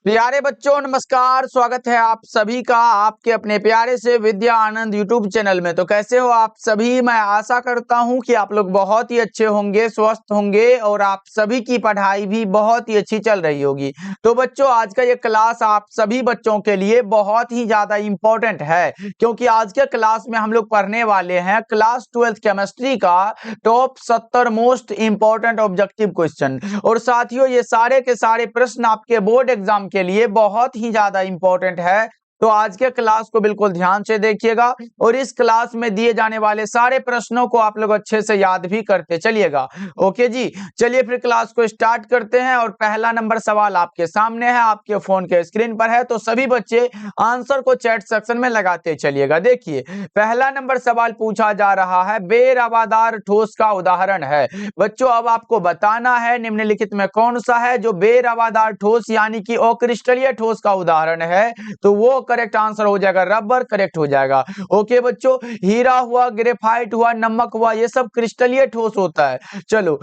प्यारे बच्चों नमस्कार। स्वागत है आप सभी का आपके अपने प्यारे से विद्या आनंद यूट्यूब चैनल में। तो कैसे हो आप सभी? मैं आशा करता हूं कि आप लोग बहुत ही अच्छे होंगे, स्वस्थ होंगे और आप सभी की पढ़ाई भी बहुत ही अच्छी चल रही होगी। तो बच्चों आज का ये क्लास आप सभी बच्चों के लिए बहुत ही ज्यादा इम्पोर्टेंट है, क्योंकि आज के क्लास में हम लोग पढ़ने वाले हैं क्लास 12th केमिस्ट्री का top 70 most important objective question. और साथियों ये सारे के सारे प्रश्न आपके बोर्ड एग्जाम के लिए बहुत ही ज्यादा इंपॉर्टेंट है। तो आज के क्लास को बिल्कुल ध्यान से देखिएगा और इस क्लास में दिए जाने वाले सारे प्रश्नों को आप लोग अच्छे से याद भी करते चलिएगा। ओके जी, चलिए फिर क्लास को स्टार्ट करते हैं। और पहला नंबर सवाल आपके सामने है, आपके फोन के स्क्रीन पर है। तो सभी बच्चे आंसर को चैट सेक्शन में लगाते चलिएगा। देखिए पहला नंबर सवाल पूछा जा रहा है, बेरवादार ठोस का उदाहरण है। बच्चों अब आपको बताना है निम्नलिखित में कौन सा है जो बेरवादार ठोस यानी कि अक्रिस्टलीय ठोस का उदाहरण है। तो वो करेक्ट आंसर हो जाएगा रबर, करेक्ट हो जाएगा। ओके बच्चों, हीरा हुआ, ग्रेफाइट हुआ, नमक हुआ, ये सब क्रिस्टलीय ठोस होता है। चलो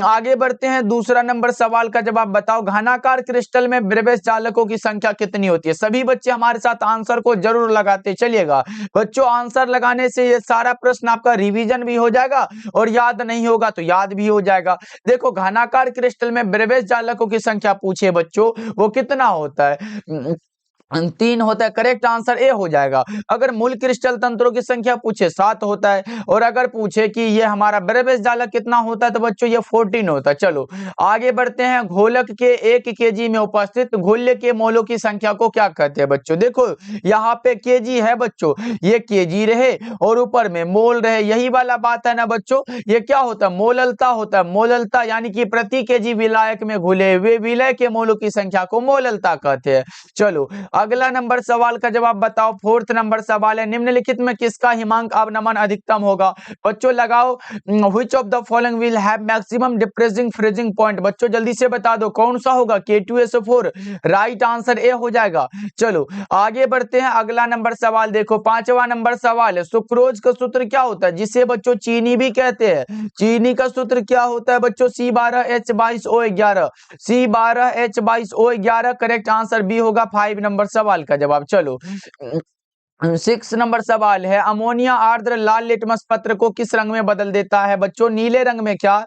आगे बढ़ते हैं। दूसरा नंबर सवाल का जवाब बताओ, घनाकार क्रिस्टल में ब्रेबेस चालकों की संख्या कितनी होती है? सभी बच्चे हमारे साथ आंसर को जरूर लगाते चलिएगा। बच्चों आंसर लगाने से ये सारा प्रश्न आपका रिवीजन भी हो जाएगा और याद नहीं होगा तो याद भी हो जाएगा। देखो घनाकार क्रिस्टल में ब्रेबेस चालकों की संख्या पूछे बच्चों, वो कितना होता है? 3 होता है। करेक्ट आंसर ए हो जाएगा। अगर मूल क्रिस्टल तंत्रों की संख्या पूछे 7 होता है। और अगर पूछे कि ये हमारा ब्रेबेस जालक कितना होता है तो बच्चों ये 14 होता है। चलो आगे बढ़ते हैं। घोलक के 1 केजी में उपस्थित घोल्य के मोलों की संख्या को क्या कहते हैं? बच्चों देखो यहाँ पे केजी है बच्चों, ये केजी रहे और ऊपर में मोल रहे, यही वाला बात है ना बच्चों। ये क्या होता है? मोललता होता है। मोललता यानी कि प्रति केजी विलायक में घुले हुए विलय के मोलों की संख्या को मोललता कहते हैं। चलो अगला नंबर सवाल का जवाब बताओ। फोर्थ नंबर सवाल है, निम्नलिखित में किसका हिमांक अवनमन अधिकतम होगा? बच्चों लगाओ, which of the following will have maximum depressing freezing point? बच्चों जल्दी से बता दो कौन सा होगा? K2SO4। राइट आंसर ए हो जाएगा। चलो आगे बढ़ते हैं। अगला नंबर सवाल देखो, पांचवा नंबर सवाल है, सुक्रोज का सूत्र क्या होता है जिसे बच्चों चीनी भी कहते हैं? चीनी का सूत्र क्या होता है बच्चों? C12H22O11। C12H22O11 correct answer B होगा 5 नंबर सवाल का जवाब। चलो 6 नंबर सवाल है, अमोनिया आर्द्र लाल लिटमस पत्र को किस रंग में बदल देता है? बच्चों नीले रंग में क्या?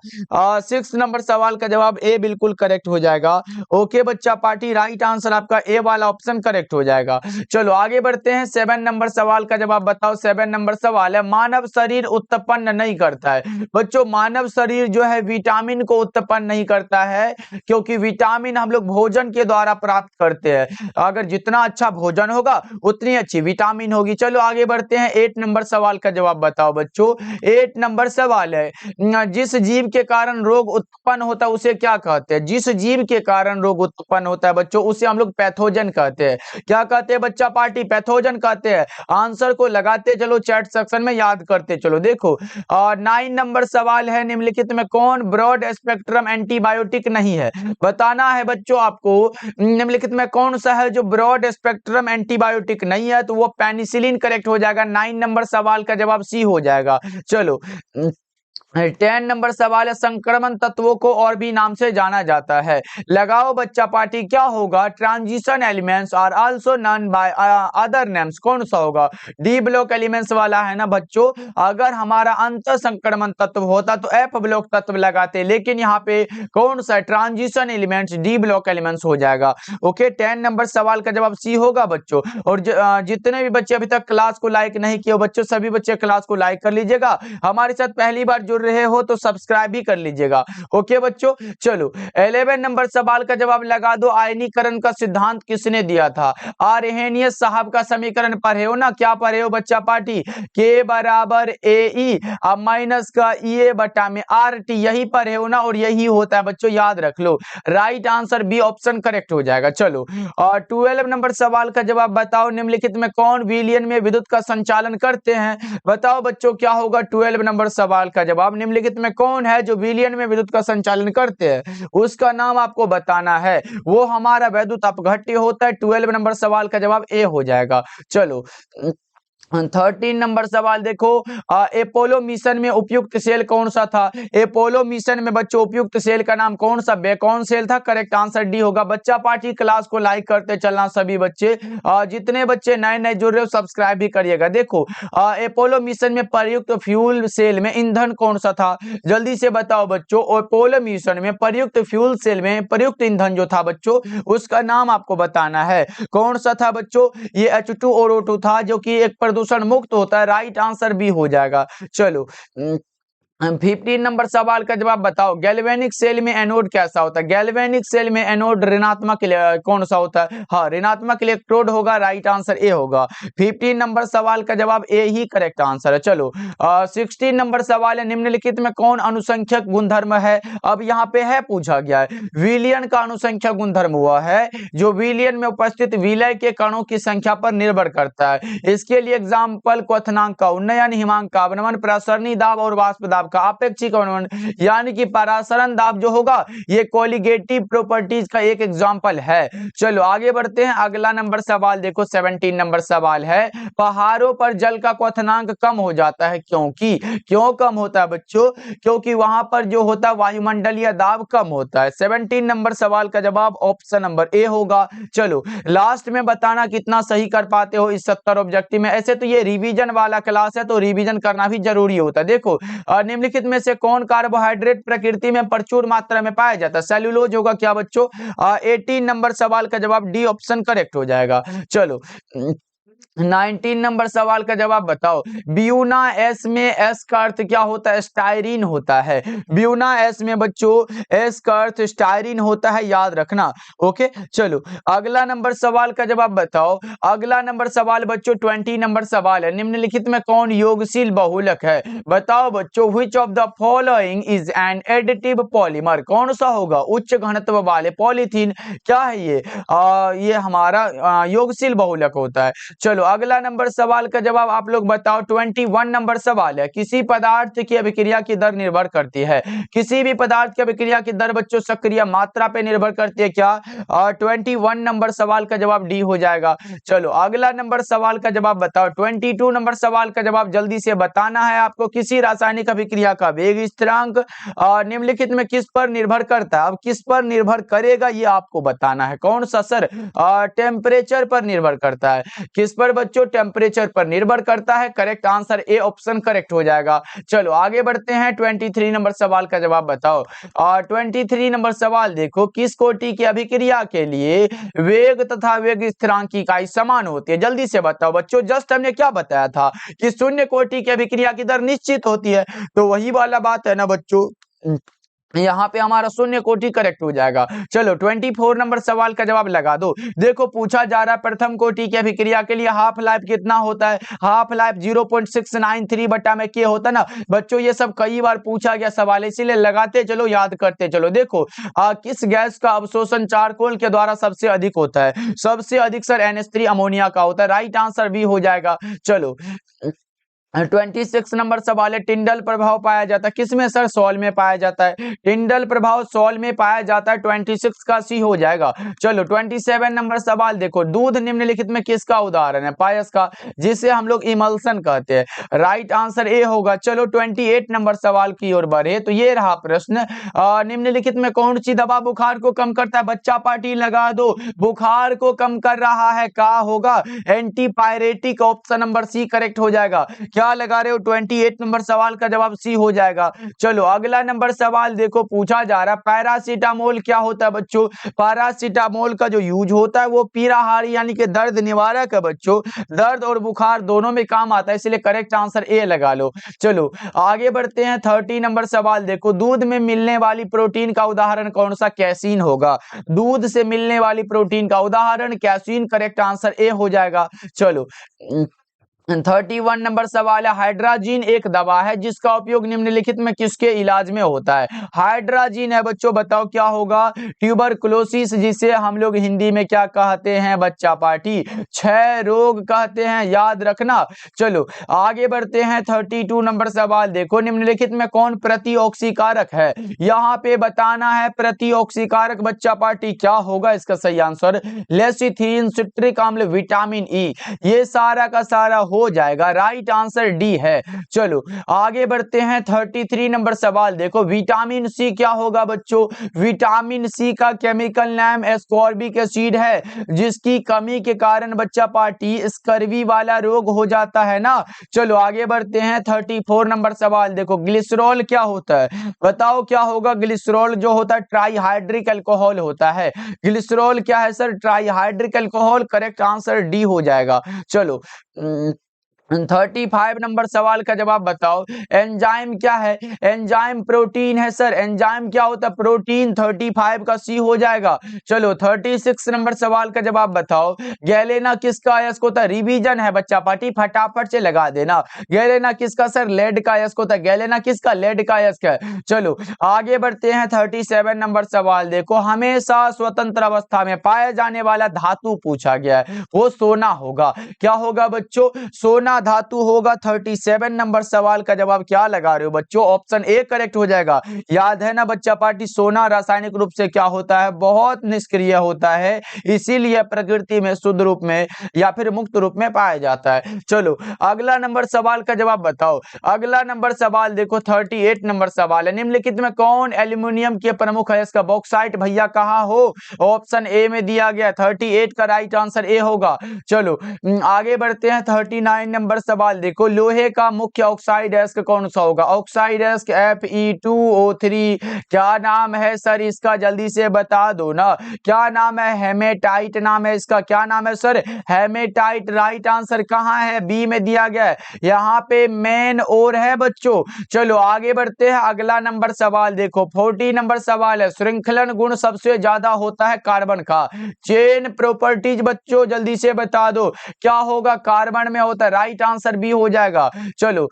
6 नंबर सवाल का जवाब ए बिल्कुल करेक्ट हो जाएगा। ओके बच्चा पार्टी, राइट आंसर आपका ए वाला ऑप्शन करेक्ट हो जाएगा। चलो आगे बढ़ते हैं। 7 नंबर सवाल का जवाब बताओ। 7 नंबर सवाल है, मानव शरीर उत्पन्न नहीं करता है। बच्चों मानव शरीर जो है विटामिन को उत्पन्न नहीं करता है, क्योंकि विटामिन हम लोग भोजन के द्वारा प्राप्त करते हैं। अगर जितना अच्छा भोजन होगा उतनी अच्छी विटामिन होगी। चलो आगे बढ़ते हैं। 8 नंबर सवाल का जवाब बताओ बच्चों। 8 नंबर सवाल है, जिस जीव के कारण रोग उत्पन्न होता है उसे क्या कहते हैं? जिस जीव के कारण रोग उत्पन्न होता है बच्चों उसे हम लोग पैथोजन कहते हैं। क्या कहते हैं बच्चा पार्टी? पैथोजन कहते हैं। आंसर को लगाते चलो चैट सेक्शन में, याद करते चलो। देखो 9 नंबर सवाल है, निम्नलिखित में कौन ब्रॉड स्पेक्ट्रम एंटीबायोटिक नहीं है? बताना है बच्चों आपको निम्नलिखित में कौन सा है जो ब्रॉड स्पेक्ट्रम एंटीबायोटिक नहीं है। तो वो पेनिसिलिन करेक्ट हो जाएगा। 9 नंबर सवाल का जवाब सी हो जाएगा। चलो 10 नंबर सवाल है, संक्रमण तत्वों को और भी नाम से जाना जाता है। लगाओ बच्चा पार्टी क्या होगा? Transition elements are also known by other names. कौन सा होगा? डी ब्लॉक एलिमेंट्स वाला है ना बच्चों। अगर हमारा अंतर संक्रमण तत्व होता तो एफ ब्लॉक तत्व लगाते, लेकिन यहाँ पे कौन सा? Transition elements, D block elements हो जाएगा। ओके 10 नंबर सवाल का जवाब सी होगा बच्चों। और जितने भी बच्चे अभी तक क्लास को लाइक नहीं किए बच्चों, सभी बच्चे क्लास को लाइक कर लीजिएगा। हमारे साथ पहली बार जुड़ रहे हो तो सब्सक्राइब भी कर लीजिएगा। ओके बच्चों चलो 11 नंबर सवाल का जवाब लगा दो। आयनीकरण का सिद्धांत किसने दिया था? आर्हेनियस साहब का समीकरण पढ़े हो ना? क्या पढ़े हो बच्चा पार्टी? के बराबर AE माइनस का EA बटा में RT, यही पढ़े हो ना? और यही होता है बच्चों, याद रख लो। Right answer b option correct हो जाएगा। चलो और 12 नंबर सवाल का जवाब बताओ। निम्नलिखित में कौन विलयन में विद्युत का संचालन करते हैं? बताओ बच्चों क्या होगा 12 नंबर सवाल का जवाब? निम्नलिखित में कौन है जो विलयन में विद्युत का संचालन करते हैं? उसका नाम आपको बताना है। वो हमारा वैद्युत अपघट्य होता है। 12 नंबर सवाल का जवाब ए हो जाएगा। चलो 13 नंबर सवाल देखो, अपोलो मिशन में उपयुक्त सेल कौन सा था? अपोलो मिशन में बच्चों उपयुक्त सेल का नाम कौन सा बेकॉन सेल था। करेक्ट आंसर डी होगा। बच्चा पार्टी क्लास को लाइक करते चलना सभी बच्चे, जितने बच्चे नए नए जुड़ रहे हो सब्सक्राइब भी करिएगा। देखो अपोलो मिशन में प्रयुक्त फ्यूल सेल में ईंधन कौन सा था? जल्दी से बताओ बच्चों, अपोलो मिशन में प्रयुक्त फ्यूल सेल में प्रयुक्त ईंधन जो था बच्चों, उसका नाम आपको बताना है। कौन सा था बच्चों? ये H2 और O2 था, जो कि एक प्रदूषण मुक्त होता है। राइट आंसर भी हो जाएगा। चलो 15 नंबर सवाल का जवाब बताओ। गैल्वेनिक सेल में एनोड कैसा होता है? गैल्वेनिक सेल में एनोड ऋणात्मक कौन सा होता है? हाँ, ऋणात्मक इलेक्ट्रोड होगा। राइट आंसर ए होगा। 15 नंबर सवाल का जवाब ए ही करेक्ट आंसर है। चलो 16 नंबर सवाल है, निम्नलिखित में कौन अनुसंख्यक गुणधर्म है? अब यहाँ पे है पूछा गया है, विलयन का अनुसंख्यक गुणधर्म हुआ है जो विलयन में उपस्थित विलय के कणों की संख्या पर निर्भर करता है। इसके लिए एग्जाम्पल क्वथनांक का उन्नयन, हिमांक का अवनमन, प्रसरणी दाब और वाष्प दाब का अपेक्षिक अवनमन, यानी कि परासरण दाब जो होगा ये कोलिगेटिव प्रॉपर्टीज का एक एग्जाम्पल है। चलो आगे बढ़ते हैं। अगला नंबर सवाल देखो, 17 नंबर सवाल है, पहाड़ों पर जल का क्वथनांक कम हो जाता है क्योंकि? क्यों कम होता है बच्चों? क्योंकि वहां पर जो होता है वायुमंडलीय दाब कम होता है। 17 नंबर सवाल का जवाब ऑप्शन नंबर ए होगा। चलो लास्ट में बताना कितना सही कर पाते हो इस 70 ऑब्जेक्टिव में। ऐसे तो ये रिवीजन वाला क्लास है, तो रिवीजन करना भी जरूरी होता है। देखो निम्नलिखित में से कौन कार्बोहाइड्रेट प्रकृति में प्रचुर मात्रा में पाया जाता है? सेल्यूलोज होगा क्या बच्चों? 18 नंबर सवाल का जवाब डी ऑप्शन करेक्ट हो जाएगा। चलो 19 नंबर सवाल का जवाब बताओ। ब्यूना एस में एस का अर्थ क्या होता है? स्टायरीन होता है। ब्यूना एस में बच्चों एस का अर्थ स्टायरीन होता है, याद रखना। ओके चलो अगला नंबर सवाल का जवाब बताओ। अगला नंबर सवाल बच्चों 20 नंबर सवाल है, निम्नलिखित में कौन योगशील बहुलक है? बताओ बच्चों, which of the following is an additive polymer? कौन सा होगा उच्च घनत्व वाले पॉलीथीन? क्या है ये हमारा योगशील बहुलक होता है। चलो अगला नंबर सवाल का जवाब आप लोग बताओ। 21 नंबर सवाल है, किसी पदार्थ की अभिक्रिया की दर निर्भर करती है? किसी भी पदार्थ की अभिक्रिया की दर बच्चों सक्रिय मात्रा पे निर्भर करती है क्या? 21 नंबर सवाल का जवाब डी हो जाएगा। चलो अगला नंबर सवाल का जवाब बताओ। 22 नंबर सवाल का जवाब जल्दी से बताना है आपको। किसी रासायनिक अभिक्रिया का वेग स्थिरांक निम्नलिखित में किस पर निर्भर करता है? अब किस पर निर्भर करेगा ये आपको बताना है। कौन सा सर? टेम्परेचर पर निर्भर करता है। किस पर बच्चों? टेम्परेचर पर निर्भर करता है। Correct answer A option correct हो जाएगा। चलो आगे बढ़ते हैं। 23 नंबर सवाल का जवाब बताओ। 23 नंबर सवाल देखो, किस कोटि की अभिक्रिया के लिए वेग तथा वेग स्थिरांक की इकाई समान होती है? जल्दी से बताओ बच्चों। जस्ट हमने क्या बताया था कि शून्य कोटि की अभिक्रिया की दर निश्चित होती है, तो वही वाला बात है ना बच्चों। यहाँ पे हमारा शून्य कोटि करेक्ट हो जाएगा। चलो 24 नंबर सवाल का जवाब लगा दो। देखो पूछा जा रहा है प्रथम कोटि की अभिक्रिया के लिए हाफ लाइफ कितना होता है? हाफ लाइफ 0.693 बटा में के होता है ना बच्चों। ये सब कई बार पूछा गया सवाल, इसीलिए लगाते चलो, याद करते चलो। देखो किस गैस का अवशोषण चारकोल के द्वारा सबसे अधिक होता है? सबसे अधिक सर NH3 अमोनिया का होता है। राइट आंसर भी हो जाएगा। चलो 26 नंबर सवाल है, टिंडल प्रभाव पाया जाता है किसमें सर? सॉल में पाया जाता है। टिंडल प्रभाव सॉल में पाया जाता है। 26 का सी हो जाएगा। चलो 27 नंबर सवाल देखो, दूध निम्नलिखित में किसका उदाहरण है? पायस का, जिसे हम लोग इमल्सन कहते हैं। राइट आंसर ए होगा। चलो 28 नंबर सवाल की ओर बढ़े तो ये रहा प्रश्न, निम्नलिखित में कौन सी दवा बुखार को कम करता है? बच्चा पार्टी लगा दो। बुखार को कम कर रहा है, क्या होगा? Antipyretic. Option number C correct हो जाएगा। क्या लगा रहे हो? 28 नंबर सवाल का जवाब सी हो जाएगा। चलो अगला नंबर सवाल देखो, पूछा जा रहा पैरासीटामोल क्या होता है बच्चों? पैरासीटामोल का जो यूज होता है वो पीड़ाहारी यानी कि दर्द निवारक है बच्चों। दर्द और बुखार दोनों में काम आता है, इसलिए करेक्ट आंसर ए लगा लो। चलो आगे बढ़ते हैं। 30 नंबर सवाल देखो, दूध में मिलने वाली प्रोटीन का उदाहरण कौन सा? कैसीन होगा। दूध से मिलने वाली प्रोटीन का उदाहरण कैसीन। करेक्ट आंसर ए हो जाएगा। चलो 31 नंबर सवाल है, हाइड्राजीन एक दवा है जिसका उपयोग निम्नलिखित में किसके इलाज में होता है? हाइड्राजीन है बच्चों, बताओ क्या होगा? ट्यूबरकुलोसिस, जिसे हम लोग हिंदी में क्या कहते हैं बच्चा पार्टी? क्षय रोग कहते हैं, याद रखना। चलो आगे बढ़ते हैं। 32 नंबर सवाल देखो, निम्नलिखित में कौन प्रतिऑक्सीकारक है? यहाँ पे बताना है प्रतिऑक्सीकारक बच्चा पार्टी क्या होगा इसका सही आंसर? लेसिथिन, सिट्रिक अम्ल, विटामिन ई। ये सारा का सारा हो जाएगा, राइट आंसर डी है। चलो आगे बढ़ते हैं। 33 नंबर सवाल देखो, विटामिन सी क्या होगा बच्चों? विटामिन सी का केमिकल नाम एस्कॉर्बिक एसिड है, जिसकी कमी के कारण बच्चा पार्टी स्कर्वी वाला रोग हो जाता है ना। चलो आगे बढ़ते हैं। 34 नंबर सवाल देखो, ग्लिसरॉल क्या होता है? बताओ क्या होगा? ग्लिसरॉल जो होता है ट्राईहाइड्रिक अल्कोहल होता है। ग्लिसरॉल क्या है sir? Trihydric alcohol. Correct answer D हो जाएगा। चलो 35 नंबर सवाल का जवाब बताओ, एंजाइम क्या है? एंजाइम प्रोटीन है सर। एंजाइम क्या होता है? प्रोटीन। 35 का सी हो जाएगा। चलो 36 नंबर सवाल का जवाब बताओ, गैलेना किसका अयस्क होता है? रिवीजन है बच्चा पार्टी, फटाफट से लगा देना। गैलेना किसका सर? लेड का अयस्क होता है। गैलेना किसका? लेड का अयस्क है। चलो आगे बढ़ते हैं। 37 नंबर सवाल देखो, हमेशा स्वतंत्र अवस्था में पाया जाने वाला धातु पूछा गया है, वो सोना होगा। क्या होगा बच्चों? सोना धातु होगा। 37 नंबर सवाल का जवाब क्या लगा रहे हो बच्चों? ऑप्शन ए करेक्ट हो जाएगा। याद है ना बच्चा पार्टी, सोना रासायनिक रूप से क्या होता है? बहुत निष्क्रिय होता है, इसीलिए प्रकृति में शुद्ध रूप में या फिर मुक्त रूप में पाया जाता है। चलो अगला नंबर सवाल का जवाब बताओ। अगला नंबर सवाल देखो, 38 नंबर सवाल है, निम्नलिखित में कौन एल्यूमिनियम के प्रमुख है? इसका बॉक्साइट भैया कहाँ हो? ऑप्शन ए में दिया गया। 38 का राइट आंसर ए होगा। चलो आगे बढ़ते हैं। 39 नंबर सवाल देखो, लोहे का मुख्य ऑक्साइड अयस्क कौन सा होगा? ऑक्साइड अयस्क Fe2O3। क्या नाम है सर इसका? जल्दी से बता दो ना, क्या नाम है? हेमेटाइट नाम है इसका। क्या नाम है सर? हेमेटाइट। राइट आंसर कहाँ है? बी में दिया गया है। यहाँ पे मेन और है बच्चों। चलो आगे बढ़ते हैं। अगला नंबर सवाल देखो, 40 नंबर सवाल है, श्रृंखलन गुण सबसे ज्यादा होता है कार्बन का। चेन प्रॉपर्टीज बच्चों जल्दी से बता दो, क्या होगा? कार्बन में होता है। राइट आंसर बी हो जाएगा। चलो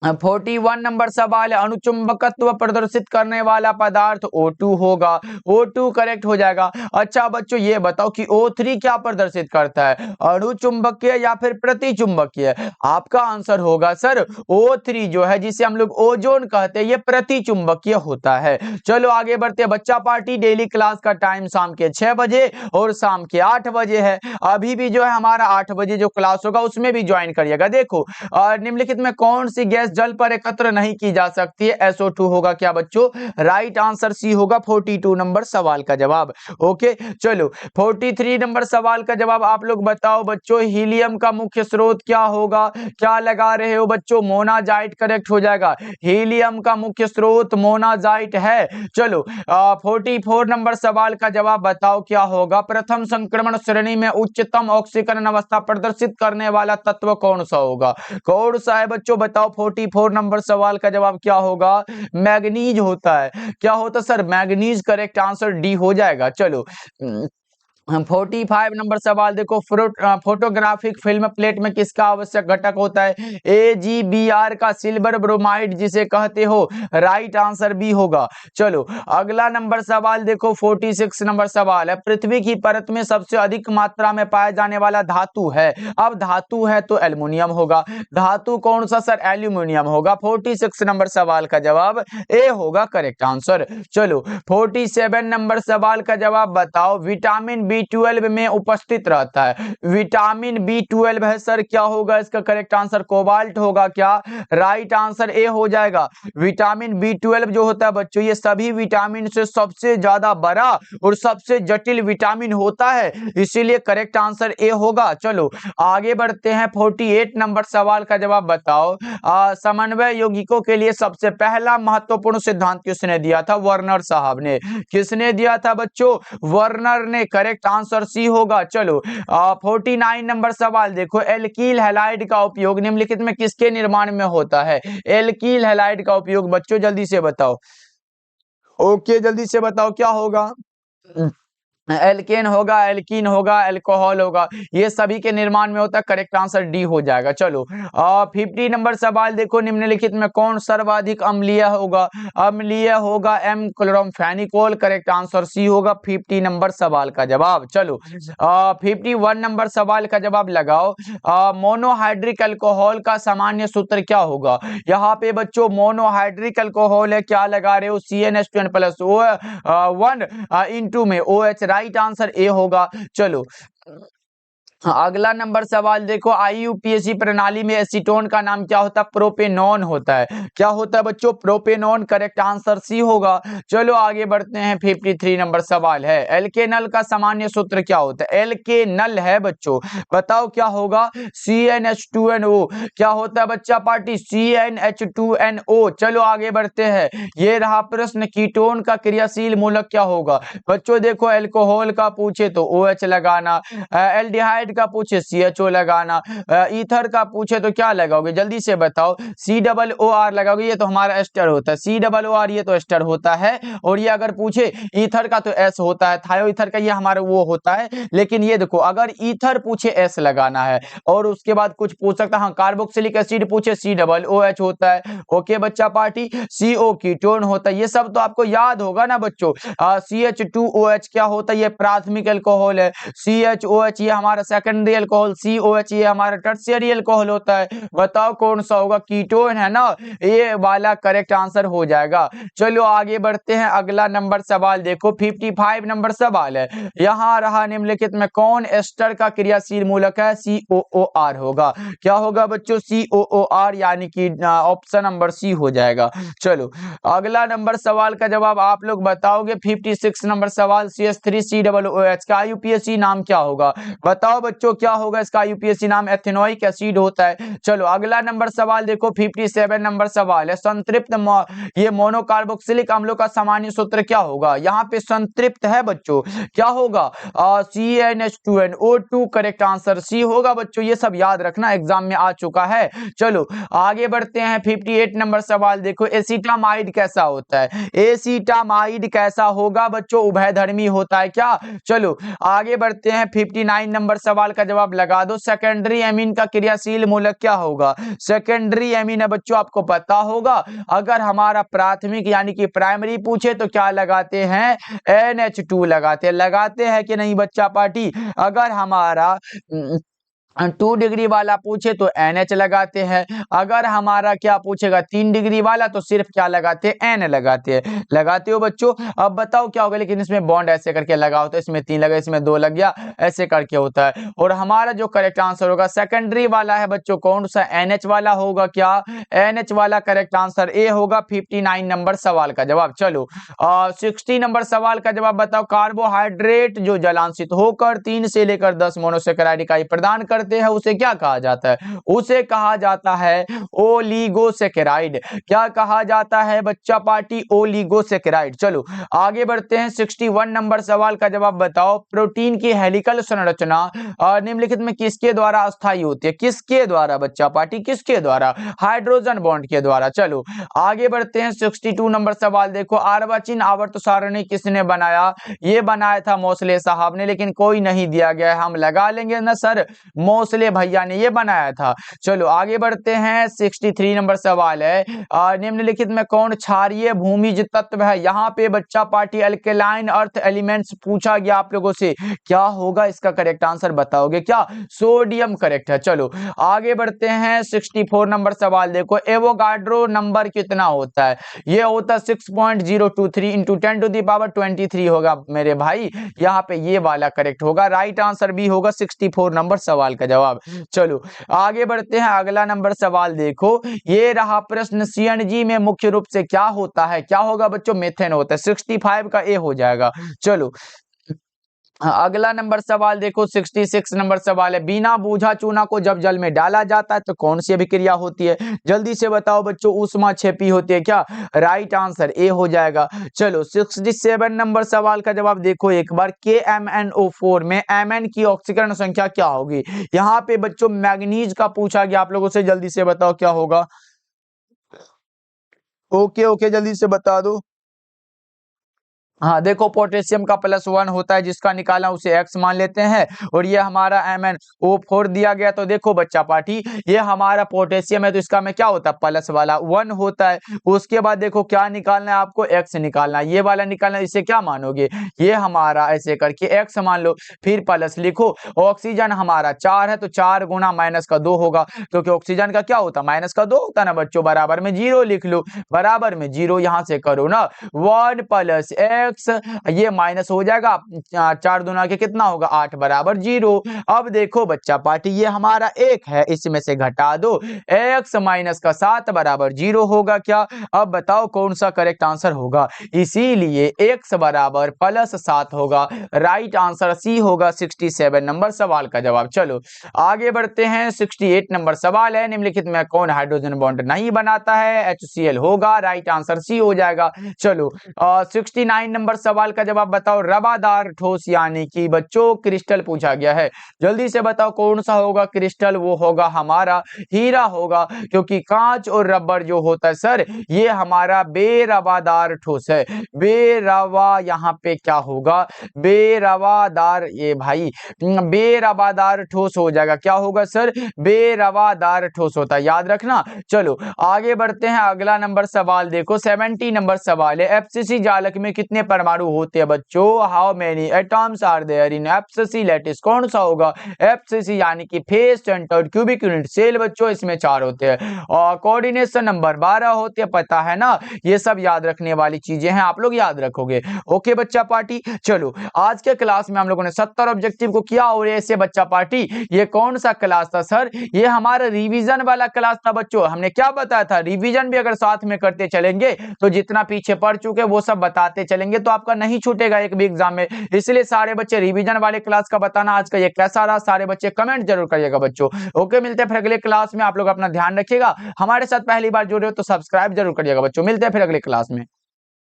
41 नंबर सवाल है, अणुचुंबकत्व प्रदर्शित करने वाला पदार्थ O2 होगा। O2 करेक्ट हो जाएगा। अच्छा बच्चों ये बताओ कि O3 क्या प्रदर्शित करता है? अणुचुंबकीय या फिर प्रतिचुंबकीय? आपका आंसर होगा सर O3 जो है, जिसे हम लोग ओजोन कहते हैं, ये प्रतिचुंबकीय होता है। चलो आगे बढ़ते हैं। बच्चा पार्टी डेली क्लास का टाइम शाम के 6 बजे और शाम के 8 बजे है। अभी भी जो है हमारा 8 बजे जो क्लास होगा उसमें भी ज्वाइन करिएगा। देखो निम्नलिखित में कौन सी गैस जल पर एकत्र नहीं की जा सकती है? SO2 होगा। क्या बच्चों? राइट आंसर सी होगा। 42 नंबर सवाल का जवाब। ओके चलो 43 नंबर सवाल का जवाब आप लोग बताओ बच्चों, हीलियम का मुख्य स्रोत क्या होगा? क्या लगा रहे हो बच्चों? मोनाजाइट करेक्ट हो जाएगा। हीलियम का मुख्य स्रोत मोनाजाइट है। चलो 44 नंबर सवाल का जवाब बताओ क्या होगा? प्रथम संक्रमण श्रेणी में उच्चतम ऑक्सीकरण अवस्था प्रदर्शित करने वाला तत्व कौन सा होगा? कौन सा है बच्चों? बताओ 44 नंबर सवाल का जवाब क्या होगा? मैग्नीज होता है। क्या होता sir? Manganese. Correct answer D हो जाएगा। चलो 45 नंबर सवाल देखो, फोटोग्राफिक फिल्म प्लेट में किसका आवश्यक घटक होता है? AgBr का, सिल्वर ब्रोमाइड जिसे कहते हो। राइट आंसर बी होगा। चलो अगला नंबर सवाल देखो, 46 नंबर सवाल है, पृथ्वी की परत में सबसे अधिक मात्रा में पाया जाने वाला धातु है। अब धातु है तो एल्युमिनियम होगा। धातु कौन सा सर? एल्यूमिनियम होगा। 46 नंबर सवाल का जवाब ए होगा करेक्ट आंसर। चलो 47 नंबर सवाल का जवाब बताओ, विटामिन B12 में उपस्थित रहता है। विटामिन B12 है सर, क्या होगा इसका करेक्ट आंसर? कोबाल्ट होगा। क्या? राइट आंसर ए हो जाएगा। विटामिन B12 जो होता है बच्चों, ये सभी विटामिन से सबसे ज्यादा बड़ा और सबसे जटिल विटामिन होता है, इसीलिए करेक्ट आंसर ए होगा। चलो आगे बढ़ते हैं। 48 नंबर सवाल का जवाब बताओ, समन्वय यौगिकों के लिए सबसे पहला महत्वपूर्ण सिद्धांत किसने दिया था? वर्नर साहब ने। किसने दिया था बच्चों? वर्नर ने। करेक्ट आंसर सी होगा। चलो 49 नंबर सवाल देखो, एल्कील हैलाइड का उपयोग निम्नलिखित में किसके निर्माण में होता है? एल्कील हैलाइड का उपयोग बच्चों जल्दी से बताओ। ओके जल्दी से बताओ क्या होगा? एल्केन होगा, एल्कीन होगा, एल्कोहल होगा, ये सभी के निर्माण में होता है। करेक्ट आंसर डी हो जाएगा। चलो 50 नंबर सवाल देखो, निम्नलिखित में कौन सर्वाधिक अम्लीय होगा? अम्लीय होगा एम क्लोरोम्फेनिकोल। करेक्ट आंसर सी होगा। 50 नंबर सवाल का जवाब। चलो 51 नंबर सवाल का जवाब लगाओ, मोनोहाइड्रिक अल्कोहल का सामान्य सूत्र क्या होगा? यहाँ पे बच्चों मोनोहाइड्रिक अल्कोहल है, क्या लगा रहे हो? CnH2n+1 इंटू में OH। राइट आंसर ए होगा। चलो हाँ, अगला नंबर सवाल देखो, आईयूपीएसी प्रणाली में एसीटोन का नाम क्या होता है? प्रोपेनॉन होता है। क्या होता है बच्चों? प्रोपेनॉन। करेक्ट आंसर सी होगा। चलो आगे बढ़ते हैं। 53 नंबर सवाल है, एल्केनल का सामान्य सूत्र क्या होता है? एल्केनल है बच्चों, बताओ क्या होगा? CnH2NO। क्या होता है बच्चा पार्टी? CnH2NO। चलो आगे बढ़ते हैं। ये रहा प्रश्न, कीटोन का क्रियाशील मूलक क्या होगा? बच्चों देखो, अल्कोहल का पूछे तो OH लगाना, एल्डिहाइड का पूछे CHO लगाना, ईथर का पूछे तो क्या लगाओगे? जल्दी से बताओ। COOR लगाओगे, ये तो हमारा एस्टर होता है। COOR ये तो एस्टर होता है। और ये अगर पूछे ईथर का तो S होता है, थायो ईथर का ये हमारा वो होता है। लेकिन ये देखो, अगर ईथर पूछे S लगाना है, और उसके बाद कुछ पूछ सकता है। हाँ, कार्बोक्सिलिक एसिड पूछे COOH होता है। ओके बच्चा पार्टी, CO कीटोन होता है। ये सब तो आपको याद होगा ना बच्चों। CH2OH क्या होता है? ये प्राथमिक अल्कोहल है। CHOH ये हमारा सेकेंडरी अल्कोहल। COH ये हमारा टर्शियरी अल्कोहल होता है। बताओ कौन सा होगा? कीटोन है ना, ये वाला करेक्ट आंसर हो जाएगा। चलो आगे बढ़ते हैं। अगला नंबर सवाल देखो, 55 नंबर सवाल है, यहां रहा निम्नलिखित में कौन एस्टर का क्रियाशील मूलक है? COOR होगा। क्या होगा बच्चों? COOR, यानी कि ऑप्शन नंबर सी हो जाएगा। चलो अगला नंबर सवाल का जवाब आप लोग बताओगे। 56 नंबर सवाल, CH3COOH का यूपीएससी नाम क्या होगा? बताओ बच्चों क्या होगा इसका यूपीएससी नाम? एथेनोइक एसिड होता है। चलो अगला नंबर सवाल देखो, 57 नंबर सवाल है, संतृप्त ये मोनोकार्बोक्सिलिक अम्लों का सामान्य सूत्र क्या होगा? यहाँ पे संतृप्त है बच्चों, क्या होगा? CnH2NO2। करेक्ट आंसर सी होगा बच्चों। ये सब याद रखना, एग्जाम में आ चुका है। चलो आगे बढ़ते हैं। 58 नंबर सवाल देखो, एसिटामाइड कैसा होता है? एसिटामाइड कैसा होगा बच्चों? उभयधर्मी होता है क्या? चलो आगे बढ़ते हैं। 59 नंबर सवाल का जवाब लगा दो, सेकेंडरी एमीन का क्रियाशील मूलक क्या होगा? सेकेंडरी एमीन है बच्चों, आपको पता होगा। अगर हमारा प्राथमिक यानी कि प्राइमरी पूछे तो क्या लगाते हैं? NH2 लगाते हैं कि नहीं बच्चा पार्टी? अगर हमारा 2 डिग्री वाला पूछे तो NH लगाते हैं। अगर हमारा क्या पूछेगा 3 डिग्री वाला, तो सिर्फ क्या लगाते हैं? N लगाते हैं। लगाते हो बच्चों? अब बताओ क्या होगा? लेकिन इसमें बॉन्ड ऐसे करके लगाओ तो इसमें 3 लगा, इसमें 2 लग गया, ऐसे करके होता है। और हमारा जो करेक्ट आंसर होगा सेकेंडरी वाला है बच्चों, कौन सा? NH वाला होगा। क्या NH वाला? करेक्ट आंसर ए होगा। 59 नंबर सवाल का जवाब। चलो 60 नंबर सवाल का जवाब बताओ, कार्बोहाइड्रेट जो जलांशित होकर 3 से लेकर 10 मोनोसेकेराइड इकाई प्रदान करते हैं उसे क्या कहा जाता है? उसे कहा जाता है ओलिगोसेकेराइड। क्या कहा जाता है बच्चा पार्टी? ओलिगोसेकेराइड। चलो आगे बढ़ते हैं। 61 नंबर सवाल का जवाब बताओ, प्रोटीन की हेलिकल संरचना निम्नलिखित में किसके द्वारा अस्थायी होती है? किसके द्वारा बच्चा पार्टी? किसके द्वारा? हाइड्रोजन बॉन्ड के द्वारा। चलो आगे बढ़ते हैं। 62 नंबर सवाल देखो, आर्वाचीन आवर्त सारणी किसने बनाया? ये बनाया था मोसले साहब ने, लेकिन कोई नहीं दिया गया है, हम लगा लेंगे ना सर, मोसले भैया ने ये बनाया था। चलो आगे बढ़ते हैं। 63 नंबर सवाल है, निम्नलिखित में कौन क्षारीय भूमिज तत्व है? यहाँ पे बच्चा पार्टी अल्केलाइन अर्थ एलिमेंट्स पूछा गया आप लोगों से, क्या होगा इसका? करेक्ट आंसर बताओगे क्या? सोडियम करेक्ट है। चलो आगे बढ़ते हैं। 64 नंबर सवाल देखो, एवोगाड्रो नंबर कितना होता है? ये होता है 6.023 इंटू 10 टू द पावर 23 होगा मेरे भाई। यहाँ पे ये वाला करेक्ट होगा। राइट आंसर भी होगा 64 नंबर सवाल का जवाब। चलो आगे बढ़ते हैं। अगला नंबर सवाल देखो, ये रहा प्रश्न, CNG में मुख्य रूप से क्या होता है? क्या होगा बच्चों? मेथेन होता है। 65 का ए हो जाएगा। चलो अगला नंबर सवाल देखो, 66 नंबर सवाल है, बिना बूझा चूना को जब जल में डाला जाता है तो कौन सी अभिक्रिया होती है? जल्दी से बताओ बच्चों, ऊष्मा क्षेपी होती है क्या? राइट आंसर ए हो जाएगा। चलो 67 नंबर सवाल का जवाब देखो एक बार, KMnO4 में Mn की ऑक्सीकरण संख्या क्या होगी? यहाँ पे बच्चों मैग्नीज का पूछा गया आप लोगों से, जल्दी से बताओ क्या होगा? ओके ओके, जल्दी से बता दो। हाँ देखो, पोटेशियम का +1 होता है, जिसका निकालना उसे X मान लेते हैं, और ये हमारा MnO4 दिया गया। तो देखो बच्चा पार्टी, ये हमारा पोटेशियम है तो इसका में क्या होता है? प्लस वाला 1 होता है। उसके बाद देखो क्या निकालना है आपको? X निकालना है, ये वाला निकालना है। इसे क्या मानोगे? ये हमारा ऐसे करके X मान लो, फिर प्लस लिखो। ऑक्सीजन हमारा 4 है तो 4 गुना -2 होगा, क्योंकि ऑक्सीजन का क्या होता है? -2 होता है ना बच्चों। बराबर में 0 लिख लो, बराबर में 0 यहां से करो ना, 1 + एक्स, ये माइनस हो जाएगा, 4 दूना के कितना होगा 8 बराबर 0। अब देखो बच्चा पार्टी ये हमारा 1 है, इसमें से घटा दो, x माइनस का 7 बराबर 0 होगा क्या। अब बताओ कौन सा करेक्ट आंसर होगा, इसीलिए x बराबर प्लस 7 होगा। राइट आंसर सी होगा 67 नंबर सवाल का जवाब। चलो आगे बढ़ते हैं, 68 नंबर सवाल है, निम्नलिखित में कौन हाइड्रोजन बॉन्ड नहीं बनाता है, HCl होगा। राइट आंसर सी हो जाएगा। चलो 69 नंबर सवाल का जवाब बताओ, रवादार ठोस यानी कि बच्चों क्रिस्टल पूछा गया है, जल्दी से बताओ कौन सा होगा क्रिस्टल, वो होगा हमारा हीरा होगा, क्योंकि कांच और रबर जो होता है सर ये हमारा बेरवादार ठोस है। बेरवा यहाँ पे क्या होगा, बेरवादार, ये भाई बेरवादार ठोस हो जाएगा, क्या होगा सर, बेरवादार ठोस होता है, याद रखना। चलो आगे बढ़ते हैं, अगला नंबर सवाल देखो, 70 नंबर सवाल है, एफसीसी जालक में कितने परमाणु होते हैं बच्चों, how many atoms are there in FCC lattice, कौन सा होगा, एफसीसी यानी कि face centred cubic unit cell बच्चों, इसमें 4 होते हैं, और कोऑर्डिनेशन नंबर 12 होते हैं, पता है ना, ये सब याद रखने वाली चीजें हैं, आप लोग याद रखोगे। ओके बच्चा पार्टी, चलो आज के क्लास में हम लोगों ने 70 ऑब्जेक्टिव को किया, और ऐसे बच्चा पार्टी ये कौन सा क्लास था सर, ये हमारा रिवीजन वाला क्लास था बच्चों। हमने क्या बताया था, रिवीजन भी अगर साथ में करते चलेंगे तो जितना पीछे पढ़ चुके वो सब बताते चलेंगे तो आपका नहीं छूटेगा एक भी एग्जाम में। इसलिए सारे बच्चे रिवीजन वाले क्लास का बताना आज का ये कैसा रहा, सारे बच्चे कमेंट जरूर करिएगा बच्चों। ओके मिलते हैं फिर अगले क्लास में, आप लोग अपना ध्यान रखिएगा, हमारे साथ पहली बार जुड़े हो तो सब्सक्राइब जरूर करिएगा बच्चों, मिलते हैं फिर अगले क्लास में।